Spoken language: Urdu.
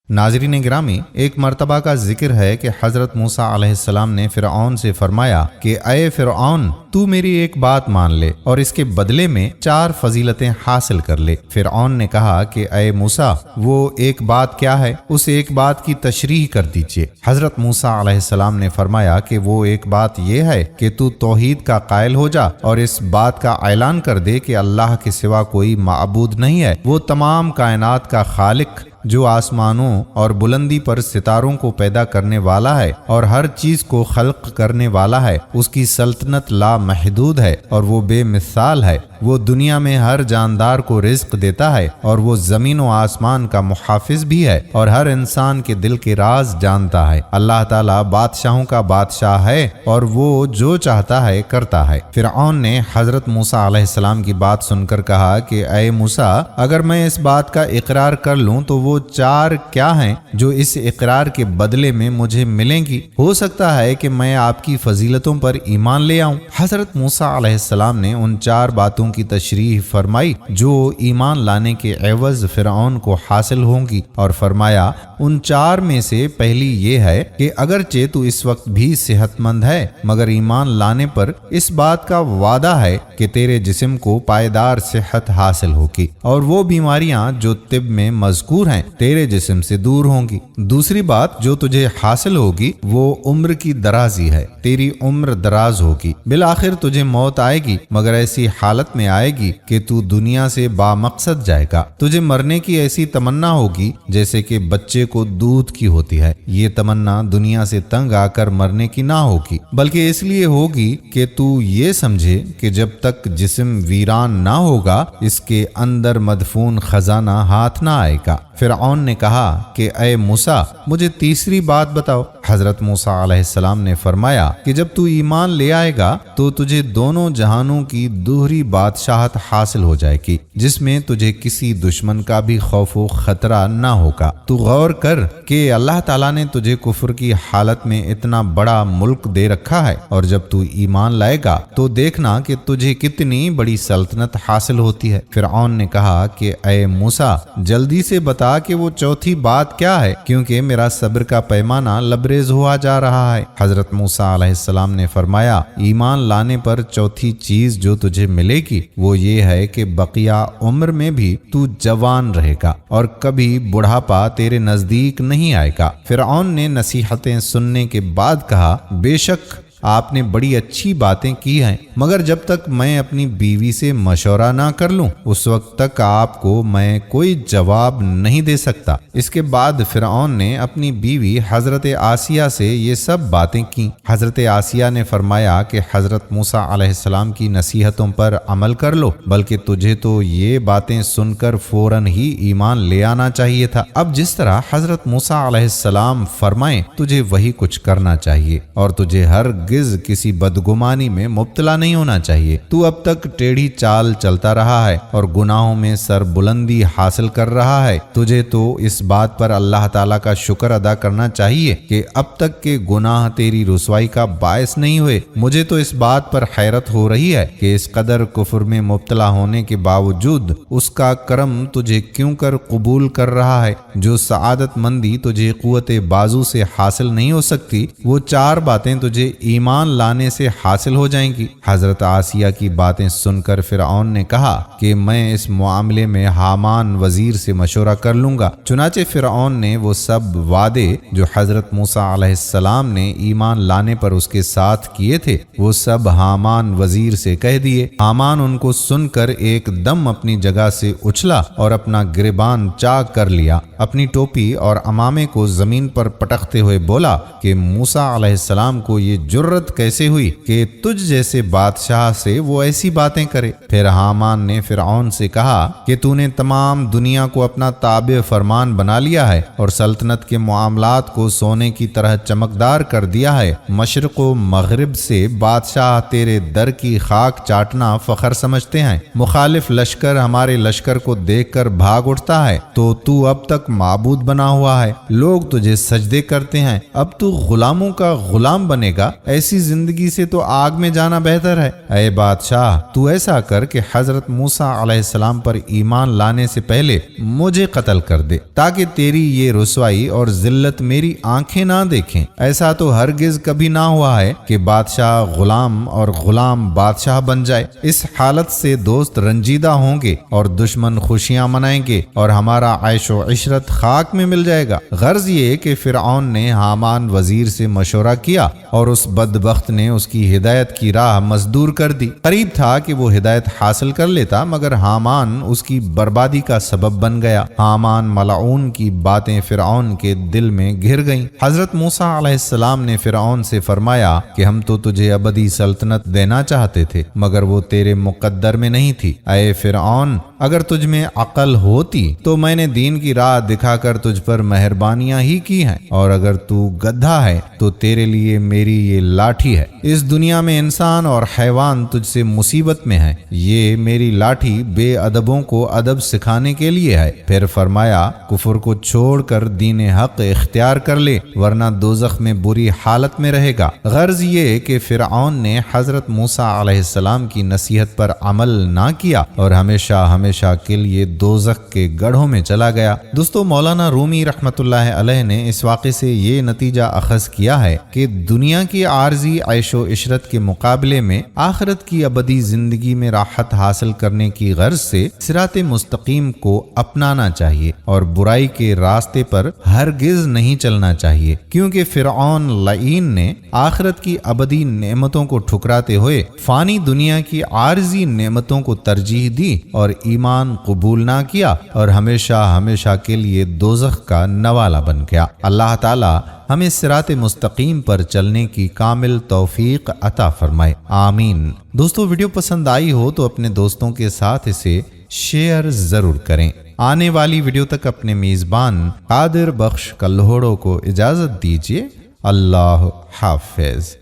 ناظرین گرامی، ایک مرتبہ کا ذکر ہے کہ حضرت موسیٰ علیہ السلام نے فرعون سے فرمایا کہ اے فرعون، تو میری ایک بات مان لے اور اس کے بدلے میں 4 فضیلتیں حاصل کر لے۔ فرعون نے کہا کہ اے موسیٰ، وہ ایک بات کیا ہے؟ اس ایک بات کی تشریح کر دیجئے۔ حضرت موسیٰ علیہ السلام نے فرمایا کہ وہ ایک بات یہ ہے کہ تو توحید کا قائل ہو جا اور اس بات کا اعلان کر دے کہ اللہ کے سوا کوئی معبود نہیں ہے، وہ تمام کائنات کا خالق جو آسمانوں اور بلندی پر ستاروں کو پیدا کرنے والا ہے اور ہر چیز کو خلق کرنے والا ہے۔ اس کی سلطنت لا محدود ہے اور وہ بے مثال ہے۔ وہ دنیا میں ہر جاندار کو رزق دیتا ہے اور وہ زمین و آسمان کا محافظ بھی ہے اور ہر انسان کے دل کے راز جانتا ہے۔ اللہ تعالیٰ بادشاہوں کا بادشاہ ہے اور وہ جو چاہتا ہے کرتا ہے۔ فرعون نے حضرت موسیٰ علیہ السلام کی بات سن کر کہا کہ اے موسیٰ، اگر میں اس بات کا اقرار کر لوں تو وہ 4 کیا ہیں جو اس اقرار کے بدلے میں مجھے ملیں گی؟ ہو سکتا ہے کہ میں آپ کی فضیلتوں پر ایمان لے آؤں۔ حضرت موسیٰ علیہ السلام نے ان 4 باتوں کی تشریح فرمائی جو ایمان لانے کے عوض فرعون کو حاصل ہوں گی، اور فرمایا ان 4 میں سے پہلی یہ ہے کہ اگرچہ تو اس وقت بھی صحت مند ہے مگر ایمان لانے پر اس بات کا وعدہ ہے کہ تیرے جسم کو پائیدار صحت حاصل ہوگی اور وہ بیماریاں جو طب میں مذکور ہیں تیرے جسم سے دور ہوں گی۔ دوسری بات جو تجھے حاصل ہوگی وہ عمر کی درازی ہے، تیری عمر دراز ہوگی، بالآخر تجھے موت آئے گی مگر ایسی حالت میں آئے گی کہ تو دنیا سے با مقصد جائے گا۔ تجھے مرنے کی ایسی تمنا ہوگی جیسے کہ بچے کو دودھ کی ہوتی ہے۔ یہ تمنا دنیا سے تنگ آ کر مرنے کی نہ ہوگی بلکہ اس لیے ہوگی کہ تو یہ سمجھے کہ جب تک جسم ویران نہ ہوگا اس کے اندر مدفون خزانہ ہاتھ نہ آئے گا۔ فرعون نے کہا کہ اے موسیٰ، مجھے تیسری بات بتاؤ۔ حضرت موسیٰ علیہ السلام نے فرمایا کہ جب تو ایمان لے آئے گا تو تجھے دونوں جہانوں کی دوہری بادشاہت حاصل ہو جائے گی جس میں تجھے کسی دشمن کا بھی خوف و خطرہ نہ ہوگا۔ تو غور کر کہ اللہ تعالیٰ نے تجھے کفر کی حالت میں اتنا بڑا ملک دے رکھا ہے، اور جب تو ایمان لائے گا تو دیکھنا کہ تجھے کتنی بڑی سلطنت حاصل ہوتی ہے۔ فرعون نے کہا کہ اے موسیٰ، جلدی سے بتا کہ وہ چوتھی بات کیا ہے، کیونکہ میرا صبر کا پیمانہ لبریز ہوا جا رہا ہے۔ حضرت موسیٰ علیہ السلام نے فرمایا ایمان لانے پر چوتھی چیز جو تجھے ملے گی وہ یہ ہے کہ بقیہ عمر میں بھی تو جوان رہے گا اور کبھی بڑھاپا تیرے نزدیک نہیں آئے گا۔ فرعون نے نصیحتیں سننے کے بعد کہا بے شک آپ نے بڑی اچھی باتیں کی ہیں مگر جب تک میں اپنی بیوی سے مشورہ نہ کر لوں اس وقت تک آپ کو میں کوئی جواب نہیں دے سکتا۔ اس کے بعد فرعون نے اپنی بیوی حضرت آسیہ سے یہ سب باتیں کی۔ حضرت آسیہ نے فرمایا کہ حضرت موسیٰ علیہ السلام کی نصیحتوں پر عمل کر لو، بلکہ تجھے تو یہ باتیں سن کر فوراً ہی ایمان لے آنا چاہیے تھا۔ اب جس طرح حضرت موسیٰ علیہ السلام فرمائیں تجھے وہی کچھ کرنا چاہیے اور تجھے ہرگز کسی بدگمانی میں مبتلا نہیں ہونا چاہیے۔ تو اب تک ٹیڑھی چال چلتا رہا ہے اور گناہوں میں سر بلندی حاصل کر رہا ہے۔ تجھے تو اس بات پر اللہ تعالیٰ کا شکر ادا کرنا چاہیے کہ اب تک کے گناہ تیری رسوائی کا باعث نہیں ہوئے۔ مجھے تو اس بات پر حیرت ہو رہی ہے کہ اس قدر کفر میں مبتلا ہونے کے باوجود اس کا کرم تجھے کیوں کر قبول کر رہا ہے۔ جو سعادت مندی تجھے قوت بازو سے حاصل نہیں ہو سکتی وہ 4 باتیں تجھے ایمان لانے سے حاصل ہو جائیں گی۔ حضرت آسیہ کی باتیں سن کر فرعون نے کہا کہ میں اس معاملے میں حامان وزیر سے مشورہ کر لوں گا۔ چنانچہ فرعون نے وہ سب وعدے جو حضرت موسیٰ علیہ السلام نے ایمان لانے پر اس کے ساتھ کیے تھے وہ سب حامان وزیر سے کہہ دیے۔ حامان ان کو سن کر ایک دم اپنی جگہ سے اچھلا اور اپنا گریبان چاک کر لیا، اپنی ٹوپی اور عمامے کو زمین پر پٹکتے ہوئے بولا کہ موسیٰ علیہ السلام کو یہ جرت کیسے ہوئی کہ تجھ جیسے بادشاہ سے وہ ایسی باتیں کرے۔ پھر حامان نے فرعون سے کہا کہ تو نے تمام دنیا کو اپنا تابع فرمان بنا لیا ہے اور سلطنت کے معاملات کو سونے کی طرح چمکدار کر دیا ہے۔ مشرق و مغرب سے بادشاہ تیرے در کی خاک چاٹنا فخر سمجھتے ہیں۔ مخالف لشکر ہمارے لشکر کو دیکھ کر بھاگ اٹھتا ہے تو اب تک معبود بنا ہوا ہے۔ لوگ تجھے سجدے کرتے ہیں، اب تو غلاموں کا غلام بنے گا۔ ایسی زندگی سے تو آگ میں جانا بہتر ہے۔ اے بادشاہ، تو ایسا کر کہ حضرت موسیٰ علیہ السلام پر ایمان لانے سے پہلے مجھے قتل کر دے، تاکہ تیری یہ رسوائی اور ذلت میری آنکھیں نہ دیکھیں۔ ایسا تو ہرگز کبھی نہ ہوا ہے کہ بادشاہ غلام اور غلام بادشاہ بن جائے۔ اس حالت سے دوست رنجیدہ ہوں گے اور دشمن خوشیاں منائیں گے اور ہمارا عیش و عشرت خاک میں مل جائے گا۔ غرض یہ کہ فرعون نے حامان وزیر سے مشورہ کیا اور اس بدبخت نے اس کی ہدایت کی راہ مسدور کر دی۔ قریب تھا کہ وہ ہدایت حاصل کر لیتا، مگر حامان اس کی بربادی کا سبب بن گیا۔ حامان ملعون کی باتیں فرعون کے دل میں گھر گئیں۔ حضرت موسیٰ علیہ السلام نے فرعون سے فرمایا کہ ہم تو تجھے ابدی سلطنت دینا چاہتے تھے، مگر وہ تیرے مقدر میں نہیں تھی۔ اے فرعون، اگر تجھ میں عقل ہوتی تو میں نے دین کی راہ دکھا کر تجھ پر مہربانیاں ہی کی ہیں، اور اگر تو گدھا ہے تو تیرے لیے میری یہ لاٹھی ہے۔ اس دنیا میں انسان اور حیوان تجھ سے مصیبت میں ہے، یہ میری لاٹھی بے ادبوں کو ادب سکھانے کے لیے ہے۔ پھر فرمایا، کفر کو چھوڑ کر دین حق اختیار کر لے، ورنہ دوزخ میں بری حالت میں رہے گا۔ غرض یہ کہ فرعون نے حضرت موسیٰ علیہ السلام کی نصیحت پر عمل نہ کیا اور ہمیشہ کے لیے دوزخ کے گڑھوں میں چلا گیا۔ دوستو، مولانا رومی رحمت اللہ علیہ نے اس واقعے سے یہ نتیجہ اخذ کیا ہے کہ دنیا کی عارضی عیش و عشرت کے مقابلے میں آخرت کی ابدی زندگی میں راحت حاصل کرنے کی غرض سے صراط مستقیم کو اپنانا چاہیے اور برائی کے راستے پر ہرگز نہیں چلنا چاہیے، کیونکہ فرعون لعین نے آخرت کی ابدی نعمتوں کو ٹھکراتے ہوئے فانی دنیا کی عارضی نعمتوں کو ترجیح دی اور ایمان قبول نہ کیا اور ہمیشہ کے لیے دوزخ کا نوالا بن گیا۔ اللہ تعالی ہمیں صراط مستقیم پر چلنے کی کامل توفیق عطا فرمائے، آمین۔ دوستو، ویڈیو پسند آئی ہو تو اپنے دوستوں کے ساتھ اسے شیئر ضرور کریں۔ آنے والی ویڈیو تک اپنے میزبان قادر بخش کلہوڑو کو اجازت دیجیے۔ اللہ حافظ۔